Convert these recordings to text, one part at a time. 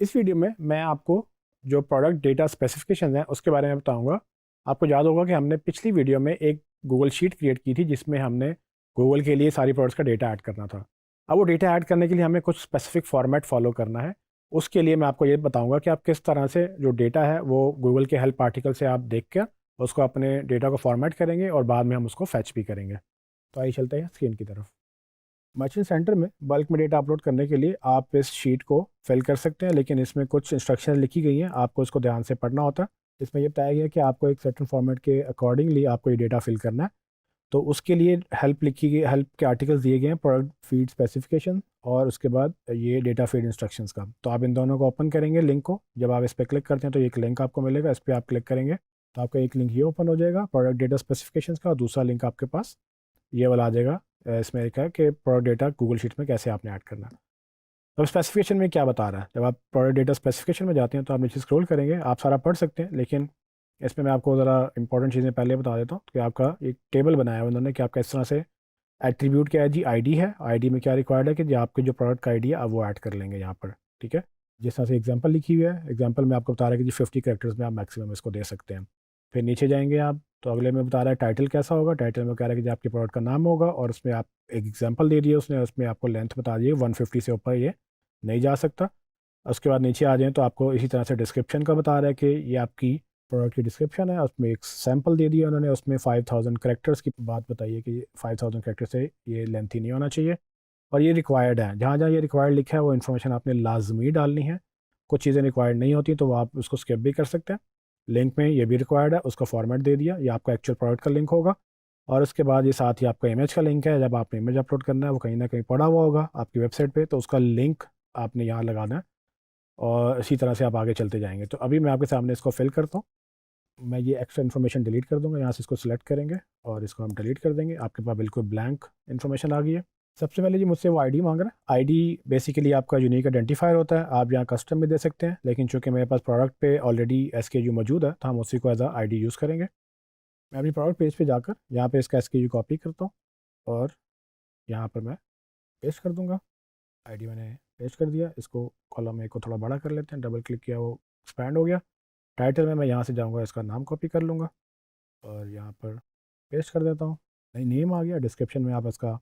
इस वीडियो में मैं आपको जो प्रोडक्ट डेटा स्पेसिफिकेशन है उसके बारे में बताऊंगा। आपको याद होगा कि हमने पिछली वीडियो में एक गूगल शीट क्रिएट की थी जिसमें हमने गूगल के लिए सारी प्रोडक्ट्स का डेटा ऐड करना था। अब वो डेटा ऐड करने के लिए हमें कुछ स्पेसिफिक फॉर्मेट फॉलो करना है। उसके लिए मैं आपको ये बताऊंगा कि आप किस तरह से जो डेटा है वो गूगल के हेल्प आर्टिकल से आप देख कर उसको अपने डेटा को फॉर्मेट करेंगे और बाद में हम उसको फैच भी करेंगे। तो आइए चलते हैं स्क्रीन की तरफ। मर्चेंट सेंटर में बल्क में डेटा अपलोड करने के लिए आप इस शीट को फिल कर सकते हैं, लेकिन इसमें कुछ इंस्ट्रक्शन लिखी गई हैं, आपको इसको ध्यान से पढ़ना होता है। इसमें यह बताया गया है कि आपको एक सर्टेन फॉर्मेट के अकॉर्डिंगली आपको ये डेटा फिल करना है। तो उसके लिए हेल्प लिखी गई, हेल्प के आर्टिकल्स दिए गए हैं, प्रोडक्ट फीड स्पेसिफिकेशन और उसके बाद ये डेटा फीड इंस्ट्रक्शंस का। तो आप इन दोनों को ओपन करेंगे लिंक को। जब आप इस पर क्लिक करते हैं तो एक लिंक आपको मिलेगा, इस पर आप क्लिक करेंगे तो आपका एक लिंक ये ओपन हो जाएगा प्रोडक्ट डेटा स्पेसिफिकेशन का, और दूसरा लिंक आपके पास ये वाला आ जाएगा। इसमें लिखा है कि प्रोडक्ट डेटा गूगल शीट में कैसे आपने ऐड करना है। अब स्पेसिफिकेशन में क्या बता रहा है, जब आप प्रोडक्ट डेटा स्पेसिफिकेशन में जाते हैं तो आप नीचे स्क्रॉल करेंगे, आप सारा पढ़ सकते हैं, लेकिन इसमें मैं आपको ज़रा इंपॉर्टेंट चीज़ें पहले बता देता हूँ कि आपका एक टेबल बनाया है उन्होंने कि आपका इस तरह से एट्रीब्यूट क्या है जी, आईडी है। आईडी में क्या रिक्वायर्ड है कि जी आपके जो प्रोडक्ट का आईडी है आप वो ऐड कर लेंगे यहाँ पर। ठीक है, जिस तरह से एग्जांपल लिखी हुई है, एग्जांपल में आपको बता रहा है कि जी 50 कैरेक्टर्स में आप मैक्सिमम इसको दे सकते हैं। फिर नीचे जाएंगे आप तो अगले में बता रहा है टाइटल कैसा होगा। टाइटल में कह रहा है कि जी आपके प्रोडक्ट का नाम होगा और उसमें आप एक एग्जाम्पल दे दिए उसने, उसमें आपको लेंथ बता दिए 150 से ऊपर ये नहीं जा सकता। उसके बाद नीचे आ जाएँ तो आपको इसी तरह से डिस्क्रिप्शन का बता रहा है कि ये आपकी प्रोडक्ट की डिस्क्रिप्शन है। उसमें एक सैम्पल दे दिया उन्होंने, उसमें 5000 करेक्टर्स की बात बताई है कि 5000 करेक्टर से ये लेंथी नहीं होना चाहिए और ये रिक्वायर्ड है। जहाँ जहाँ ये रिक्वायर्ड लिखा है वो इन्फॉर्मेशन आपने लाजमी डालनी है। कुछ चीज़ें रिक्वायर्ड नहीं होती तो वो आप उसको स्किप भी कर सकते हैं। लिंक में ये भी रिक्वायर्ड है, उसका फॉर्मेट दे दिया, ये आपका एक्चुअल प्रोडक्ट का लिंक होगा। और उसके बाद ये साथ ही आपका इमेज का लिंक है, जब आपने इमेज अपलोड करना है वो कहीं ना कहीं पड़ा हुआ होगा आपकी वेबसाइट पे, तो उसका लिंक आपने यहाँ लगाना है। और इसी तरह से आप आगे चलते जाएंगे। तो अभी मैं आपके सामने इसको फिल करता हूँ। मैं ये एक्स्ट्रा इन्फॉर्मेशन डिलीट कर दूंगा, यहाँ से इसको सिलेक्ट करेंगे और इसको हम डिलीट कर देंगे। आपके पास बिल्कुल ब्लैंक इन्फॉर्मेशन आ गई है। सबसे पहले जी मुझसे वो आईडी मांग रहा है। आईडी बेसिकली आपका यूनिक आइडेंटिफायर होता है, आप यहाँ कस्टम भी दे सकते हैं, लेकिन चूंकि मेरे पास प्रोडक्ट पे ऑलरेडी SKU मौजूद है तो हम उसी को एज आ ID यूज़ करेंगे। मैं अपनी प्रोडक्ट पेज पे जाकर यहाँ पे इसका SKU कॉपी करता हूँ और यहाँ पर मैं पेस्ट कर दूँगा। ID मैंने पेस्ट कर दिया। इसको कॉलम ए को थोड़ा बड़ा कर लेते हैं, डबल क्लिक किया वो एक्सपैंड हो गया। टाइटल में मैं यहाँ से जाऊँगा, इसका नाम कॉपी कर लूँगा और यहाँ पर पेस्ट कर देता हूँ। नहीं, नेम आ गया। डिस्क्रिप्शन में आप इसका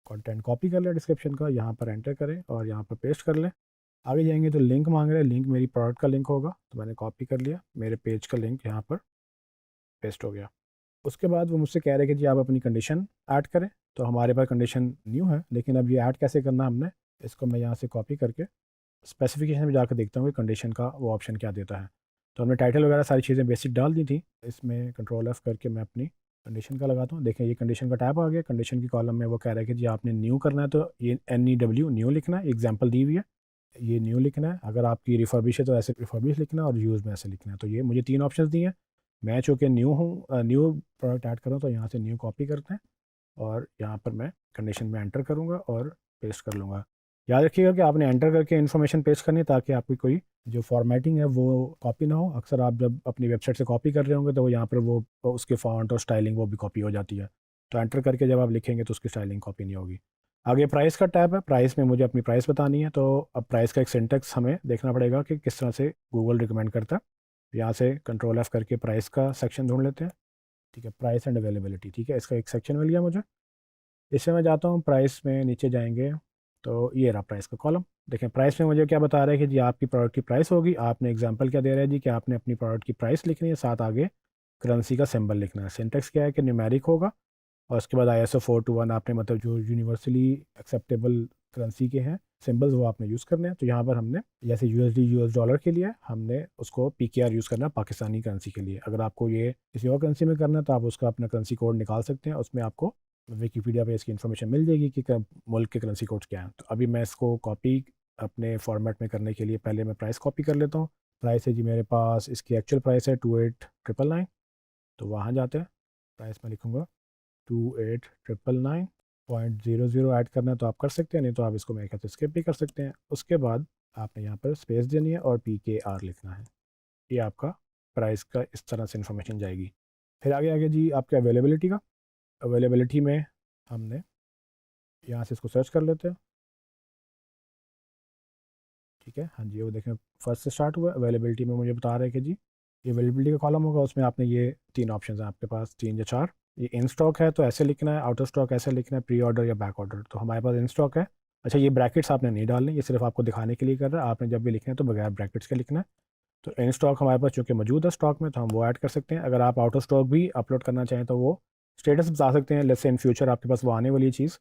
कंटेंट कॉपी कर लें, डिस्क्रिप्शन का यहाँ पर एंटर करें और यहाँ पर पेस्ट कर लें। आगे जाएंगे तो लिंक मांग रहे हैं, लिंक मेरी प्रोडक्ट का लिंक होगा तो मैंने कॉपी कर लिया, मेरे पेज का लिंक यहाँ पर पेस्ट हो गया। उसके बाद वो मुझसे कह रहे हैं कि जी आप अपनी कंडीशन ऐड करें। तो हमारे पास कंडीशन न्यू है, लेकिन अब ये ऐड कैसे करना हमने, इसको मैं यहाँ से कॉपी करके स्पेसिफिकेशन में जाकर देखता हूँ कि कंडीशन का वो ऑप्शन क्या देता है। तो हमने टाइटल वगैरह सारी चीज़ें बेसिक डाल दी थी। इसमें कंट्रोल F करके मैं अपनी कंडीशन का लगाता हूँ। देखें ये कंडीशन का टैब आ गया। कंडीशन की कॉलम में वो कह रहा है कि जी आपने न्यू करना है तो ये NEW न्यू लिखना है। एग्जाम्पल दी हुई है, ये न्यू लिखना है। अगर आपकी रिफर्बिश है तो ऐसे रिफर्बिश लिखना है और यूज़ में ऐसे लिखना है। तो ये मुझे 3 ऑप्शन दिए हैं। मैं चूँकि न्यू हूँ, न्यू प्रोडक्ट ऐड कर रहा हूँ, तो यहाँ से न्यू कॉपी करते हैं और यहाँ पर मैं कंडीशन में एंटर करूँगा और पेस्ट कर लूँगा। याद रखिएगा कि आपने एंटर करके इन्फॉर्मेशन पेस्ट करनी है ताकि आपकी कोई जो फॉर्मेटिंग है वो कॉपी ना हो। अक्सर आप जब अपनी वेबसाइट से कॉपी कर रहे होंगे तो वो यहाँ पर वो उसके फॉन्ट और स्टाइलिंग वो भी कॉपी हो जाती है। तो एंटर करके जब आप लिखेंगे तो उसकी स्टाइलिंग कॉपी नहीं होगी। आगे प्राइस का टैब है। प्राइस में मुझे अपनी प्राइस बतानी है, तो अब प्राइस का एक सिंटेक्स हमें देखना पड़ेगा कि किस तरह से गूगल रिकमेंड करता है। यहाँ से कंट्रोल F करके प्राइस का सेक्शन ढूंढ लेते हैं। ठीक है, प्राइस एंड अवेलेबिलिटी। ठीक है, इसका एक सेक्शन मिल गया मुझे। इससे मैं जाता हूँ प्राइस में, नीचे जाएंगे तो ये रहा प्राइस का कॉलम। देखें प्राइस में मुझे क्या बता रहा है कि जी आपकी प्रोडक्ट की प्राइस होगी। आपने एग्जांपल क्या दे रहा है जी कि आपने अपनी प्रोडक्ट की प्राइस लिखनी है, साथ आगे करेंसी का सिंबल लिखना है। सिंटेक्स क्या है कि न्यूमेरिक होगा और उसके बाद ISO 421 आपने मतलब जो यूनिवर्सली एक्सेप्टेबल करेंसी के हैं सिंबल्स वो आपने यूज़ करने हैं। तो यहाँ पर हमने जैसे USD US डॉलर के लिए हमने उसको PKR यूज़ करना है पाकिस्तानी करेंसी के लिए। अगर आपको ये किसी और करेंसी में करना है तो आप उसका अपना करेंसी कोड निकाल सकते हैं, उसमें आपको विकीपीडिया पे इसकी इन्फॉर्मेशन मिल जाएगी कि मुल्क के करेंसी कोड्स क्या हैं। तो अभी मैं इसको कॉपी अपने फॉर्मेट में करने के लिए पहले मैं प्राइस कॉपी कर लेता हूँ। प्राइस है जी मेरे पास, इसकी एक्चुअल प्राइस है 28,999। तो वहाँ जाते हैं, प्राइस में लिखूँगा 28,999.00 ऐड करना है तो आप कर सकते हैं, नहीं तो आप इसको मेरे ख्याल से स्किप भी कर सकते हैं। उसके बाद आपने यहाँ पर स्पेस देनी है और PKR लिखना है। ये आपका प्राइस का इस तरह से इन्फॉर्मेशन जाएगी। फिर आगे आगे जी आपके अवेलेबिलिटी का। अवेलेबिलिटी में हमने यहाँ से इसको सर्च कर लेते हैं। ठीक है, हाँ जी, वो देखें फर्स्ट से स्टार्ट हुआ। अवेलेबिलिटी में मुझे बता रहे हैं कि जी ये अवेलेबिलिटी का कॉलम होगा, उसमें आपने ये 3 ऑप्शन हैं आपके पास, 3 या 4। ये इन स्टॉक है तो ऐसे लिखना है, आउट ऑफ स्टॉक ऐसे लिखना है, प्री ऑर्डर या बैक ऑर्डर। तो हमारे पास इन स्टॉक है। अच्छा, ये ब्रैकेट्स आपने नहीं डालने, ये सिर्फ आपको दिखाने के लिए कर रहा है। आपने जब भी लिखना है तो बगैर ब्रैकेट्स के लिखना है। तो इन स्टॉक हमारे पास चूँकि मौजूद है स्टॉक में, तो हम वो ऐड कर सकते हैं। अगर आप आउट ऑफ स्टॉक भी अपलोड करना चाहें तो वो स्टेटस बता सकते हैं। लेट्स से इन फ्यूचर आपके पास वो आने वाली चीज़,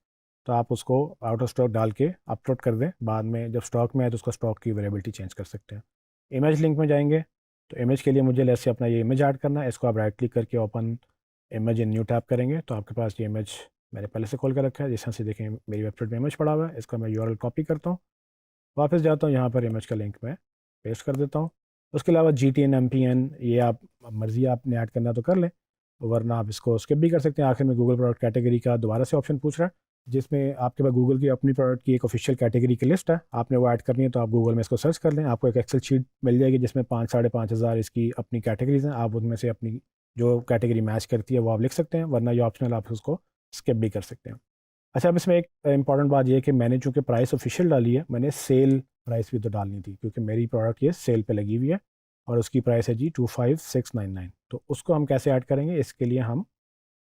तो आप उसको आउट ऑफ स्टॉक डाल के अपलोड कर दें। बाद में जब स्टॉक में आए तो उसका स्टॉक की अवेलेबिलिटी चेंज कर सकते हैं। इमेज लिंक में जाएंगे तो इमेज के लिए मुझे लेट्स से अपना ये इमेज ऐड करना है। इसको आप राइट क्लिक करके open image in new tab करेंगे तो आपके पास ये इमेज मैंने पहले से खोल कर रखा है। जिस तरह से देखें मेरी वेबसाइट में इमेज पड़ा हुआ है, इसका मैं यूआरएल कॉपी करता हूँ, वापस जाता हूँ, यहाँ पर इमेज का लिंक मैं पेस्ट कर देता हूँ। उसके अलावा GTN MPN ये आप मर्ज़ी आपने ऐड करना तो कर लें, वरना आप इसको स्किप भी कर सकते हैं। आखिर में गूगल प्रोडक्ट कैटेगरी का दोबारा से ऑप्शन पूछ रहा है, जिसमें आपके पास गूगल की अपनी प्रोडक्ट की एक ऑफिशियल कैटेगरी की लिस्ट है। आपने वो ऐड करनी है तो आप गूगल में इसको सर्च कर लें, आपको एक एक्सेल शीट मिल जाएगी जिसमें 5-5,500 इसकी अपनी कैटेगरीज हैं। आप उनमें से अपनी जो कैटेगरी मैच करती है वो आप लिख सकते हैं, वरना ये ऑप्शनल आप उसको स्किप भी कर सकते हैं। अच्छा, अब इसमें एक इंपॉर्टेंट बात यह है कि मैंने चूँकि प्राइस ऑफिशियल डाली है, मैंने सेल प्राइस भी तो डालनी थी, क्योंकि मेरी प्रोडक्ट ये सेल पे लगी हुई है और उसकी प्राइस है जी 25699। तो उसको हम कैसे ऐड करेंगे? इसके लिए हम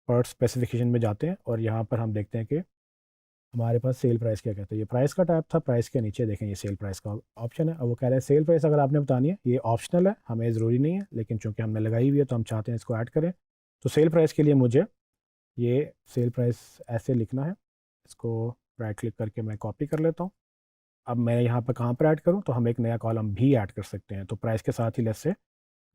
प्रोडक्ट स्पेसिफिकेशन में जाते हैं और यहाँ पर हम देखते हैं कि हमारे पास सेल प्राइस क्या कहता है। ये प्राइस का टाइप था, प्राइस के नीचे देखें ये सेल प्राइस का ऑप्शन है। अब वो कह रहा है सेल प्राइस अगर आपने बतानी है, ये ऑप्शनल है, हमें ज़रूरी नहीं है, लेकिन चूँकि हमने लगाई हुई है तो हम चाहते हैं इसको ऐड करें। तो सेल प्राइस के लिए मुझे ये सेल प्राइस ऐसे लिखना है। इसको राइट क्लिक करके मैं कॉपी कर लेता हूँ। अब मैं यहाँ पर कहाँ पर ऐड करूँ, तो हम एक नया कॉलम भी ऐड कर सकते हैं। तो प्राइस के साथ ही लेट्स से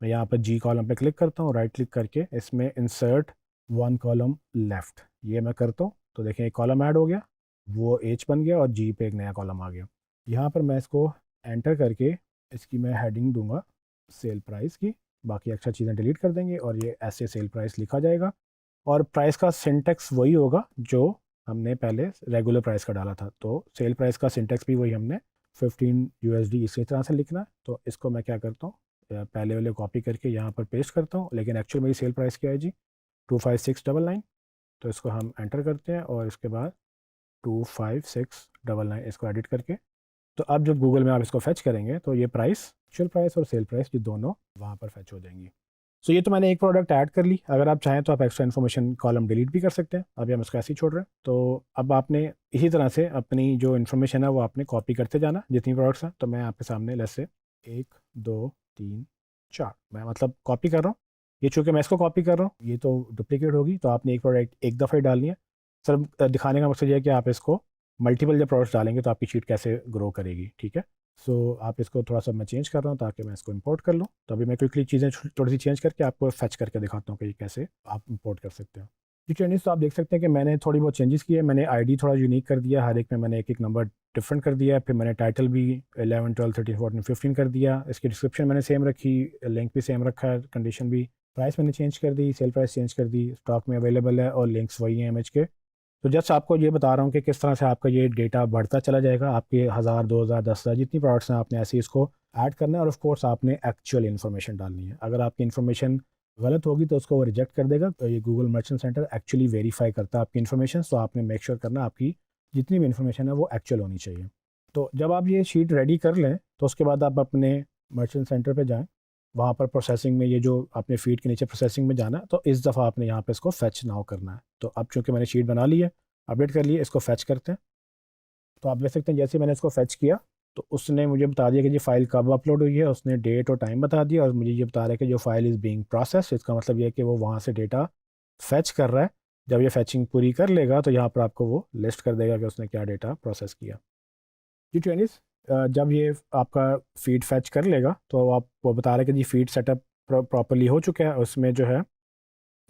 मैं यहाँ पर जी कॉलम पे क्लिक करता हूँ, राइट क्लिक करके इसमें इंसर्ट 1 कॉलम लेफ़्ट ये मैं करता हूँ। तो देखें एक कॉलम ऐड हो गया, वो एच बन गया और जी पे एक नया कॉलम आ गया। यहाँ पर मैं इसको एंटर करके इसकी मैं हेडिंग दूंगा सेल प्राइस की, बाकी एक्स्ट्रा चीज़ें डिलीट कर देंगे और ये ऐसे सेल प्राइस लिखा जाएगा। और प्राइस का सिंटेक्स वही होगा जो हमने पहले रेगुलर प्राइस का डाला था। तो सेल प्राइस का सिंटेक्स भी वही, हमने 15 USD इसी तरह से लिखना है। तो इसको मैं क्या करता हूँ, पहले वाले कॉपी करके यहाँ पर पेस्ट करता हूँ, लेकिन एक्चुअल मेरी सेल प्राइस क्या है जी 25699। तो इसको हम एंटर करते हैं और इसके बाद 25699 इसको एडिट करके, तो अब जब गूगल में आप इसको फैच करेंगे तो ये प्राइस, एक्चुअल प्राइस और सेल प्राइस, ये दोनों वहाँ पर फैच हो जाएंगी। सो ये तो मैंने एक प्रोडक्ट ऐड कर ली। अगर आप चाहें तो आप एक्स्ट्रा इन्फॉर्मेशन कॉलम डिलीट भी कर सकते हैं। अभी हम इसको ऐसे ही छोड़ रहे हैं। तो अब आपने इसी तरह से अपनी जो इन्फॉर्मेशन है वो आपने कॉपी करते जाना, जितनी प्रोडक्ट्स हैं। तो मैं आपके सामने लेट्स से 1 2 3 4 मैं मतलब कॉपी कर रहा हूँ। ये चूँकि मैं इसको कॉपी कर रहा हूँ, ये तो डुप्लीकेट होगी, तो आपने एक प्रोडक्ट एक दफ़ा ही डालनी है। सर दिखाने का मकसद ये है कि आप इसको मल्टीपल जब प्रोडक्ट्स डालेंगे तो आपकी शीट कैसे ग्रो करेगी, ठीक है। सो आप इसको थोड़ा सा मैं चेंज कर रहा हूँ ताकि मैं इसको इंपोर्ट कर लूँ। तो अभी मैं क्विकली चीज़ें थोड़ी सी चेंज करके आपको फैच करके दिखाता हूँ कि ये कैसे आप इंपोर्ट कर सकते हो। जी ट्रेंड्स, तो आप देख सकते हैं कि मैंने थोड़ी बहुत चेंजेस की है। मैंने आईडी थोड़ा यूनिक कर दिया, हर एक में मैंने एक नंबर डिफरेंट कर दिया है। फिर मैंने टाइटल भी 11 12 13 14 15 कर दिया। इसकी डिस्क्रिप्शन मैंने सेम रखी, लिंक भी सेम रखा है, कंडीशन भी। प्राइस मैंने चेंज कर दी, सेल प्राइस चेंज कर दी, स्टॉक में अवेलेबल है और लिंक्स वही हैं इमेज के। तो जस्ट आपको ये बता रहा हूँ कि किस तरह से आपका ये डेटा बढ़ता चला जाएगा। आपके 1000 2000 10,000 जितनी प्रोडक्ट्स हैं आपने ऐसे ही इसको ऐड करना है। और ऑफ कोर्स आपने एक्चुअल इन्फॉर्मेशन डालनी है। अगर आपकी इन्फॉर्मेशन गलत होगी तो उसको वो रिजेक्ट कर देगा। तो ये Google merchant centre actually verify करता है आपकी इन्फॉर्मेशन। तो आपने मेक श्योर करना आपकी जितनी भी इन्फॉर्मेशन है वो एक्चुअल होनी चाहिए। तो जब आप ये शीट रेडी कर लें तो उसके बाद आप अपने मर्चेंट सेंटर पर जाएँ, वहाँ पर प्रोसेसिंग में ये जो अपने फीड के नीचे प्रोसेसिंग में जाना है, तो इस दफ़ा आपने यहाँ पे इसको फैच नाउ करना है। तो अब चूँकि मैंने शीट बना ली है, अपडेट कर लिए, इसको फैच करते हैं। तो आप देख सकते हैं जैसे मैंने इसको फैच किया तो उसने मुझे बता दिया कि जी फाइल कब अपलोड हुई है। उसने डेट और टाइम बता दिया और मुझे ये बता रहा है कि जो फाइल इज़ बीइंग प्रोसेस। इसका मतलब ये है कि वो वहाँ से डेटा फैच कर रहा है। जब ये फैचिंग पूरी कर लेगा तो यहाँ पर आपको वो लिस्ट कर देगा कि उसने क्या डेटा प्रोसेस किया। जी ट्रेनिस, जब ये आपका फीड फैच कर लेगा तो आप वो बता रहे हैं कि जी फीड सेटअप प्रॉपरली हो चुका है। उसमें जो है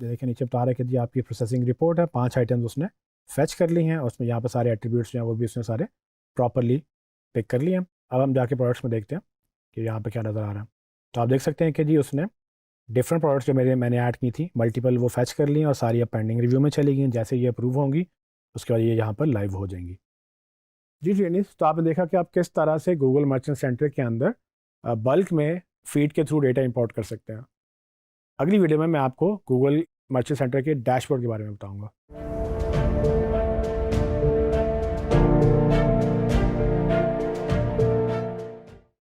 देखिए नीचे बता रहा है कि जी आपकी प्रोसेसिंग रिपोर्ट है, 5 आइटम्स उसने फैच कर ली हैं। उसमें यहाँ पर सारे एट्रीब्यूट्स जो हैं वो भी उसने सारे प्रॉपरली पिक कर लिए हैं। अब हम जाके प्रोडक्ट्स में देखते हैं कि यहाँ पे क्या नज़र आ रहा है। तो आप देख सकते हैं कि जी उसने डिफरेंट प्रोडक्ट्स जो मैंने ऐड की थी मल्टीपल, वो फैच कर ली हैं और सारी अब पेंडिंग रिव्यू में चली गई। जैसे ये अप्रूव होंगी उसके बाद ये यहाँ पर लाइव हो जाएंगी। जी ट्रेनिस, तो आपने देखा कि आप किस तरह से गूगल मर्चेंट सेंटर के अंदर बल्क में फीड के थ्रू डेटा इंपोर्ट कर सकते हैं। अगली वीडियो में मैं आपको गूगल मर्चेंट सेंटर के डैशबोर्ड के बारे में बताऊँगा।